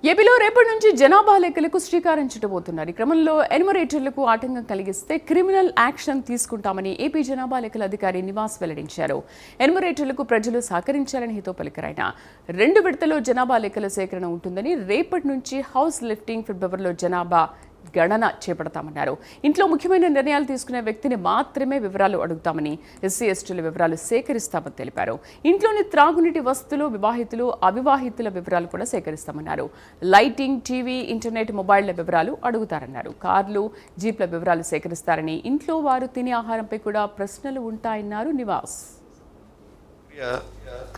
ఏపీలో రేపటి నుంచి జనాభా లెక్కలకు శ్రీకారం చుట్టబోతున్నారు. ఈ క్రమంలో ఎన్యుమరేటర్లకు ఆటంకం కలిగిస్తే క్రిమినల్ యాక్షన్ తీసుకుంటామని ఏపీ జనాభా లెక్కల అధికారి నివాస్ వెల్లడించారు. ఎన్యుమరేటర్లకు ప్రజలు సహకరించాలని హితో పలికారాయన. 2 విడతల్లో జనాభా లెక్కల సేకరణ ఉంటుందని, రేపటి నుంచి హౌస్ లిఫ్టింగ్, ఫిబ్రవరిలో జనాభా గణన చేపడతామన్నారు. ఇంట్లో ముఖ్యమైన నిర్ణయాలు తీసుకునే వ్యక్తిని మాత్రమే వివరాలు అడుగుతామని, ఎస్సీ ఎస్టీల వివరాలు సేకరిస్తామని తెలిపారు. ఇంట్లోని త్రాగునీటి వస్తువులు, వివాహితులు, అవివాహితుల వివరాలు కూడా సేకరిస్తామన్నారు. లైటింగ్, టీవీ, ఇంటర్నెట్, మొబైళ్ల వివరాలు అడుగుతారన్నారు. కార్లు, జీప్ల వివరాలు సేకరిస్తారని, ఇంట్లో వారు తినే ఆహారంపై కూడా ప్రశ్నలు ఉంటాయన్నారు నివాస్.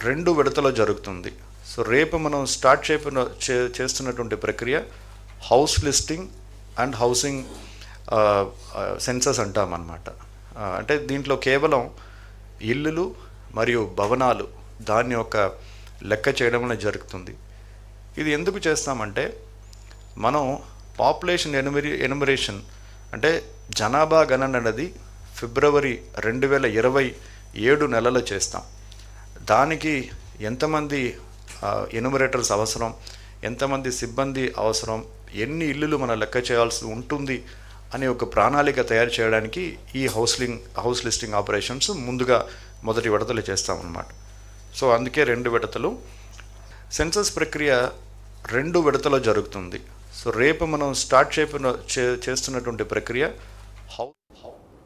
2 విడతలో జరుగుతుంది. సో రేపు మనం స్టార్ట్ చేస్తున్నటువంటి ప్రక్రియ house listing and housing census అంటామన్నమాట. అంటే దీంట్లో కేవలం ఇల్లులు మరియు భవనాలు దాన్ని ఒక లెక్క చేయడం అనేది జరుగుతుంది. ఇది ఎందుకు చేస్తామంటే, మనం పాపులేషన్ ఎన్యుమరేషన్ అంటే జనాభా గణన అనేది ఫిబ్రవరి 2027 నెలలో చేస్తాం. దానికి ఎంతమంది ఎన్యుమరేటర్స్ అవసరం, ఎంతమంది సిబ్బంది అవసరం, ఎన్ని ఇల్లులు మనం లెక్క చేయాల్సి ఉంటుంది అనే ఒక ప్రణాళిక తయారు చేయడానికి ఈ హౌస్ లిస్టింగ్ ఆపరేషన్స్ ముందుగా మొదటి విడతలు చేస్తామన్నమాట. సో అందుకే 2 విడతలు. సెన్సస్ ప్రక్రియ 2 విడతలో జరుగుతుంది. సో రేపు మనం స్టార్ట్ చేస్తున్నటువంటి ప్రక్రియ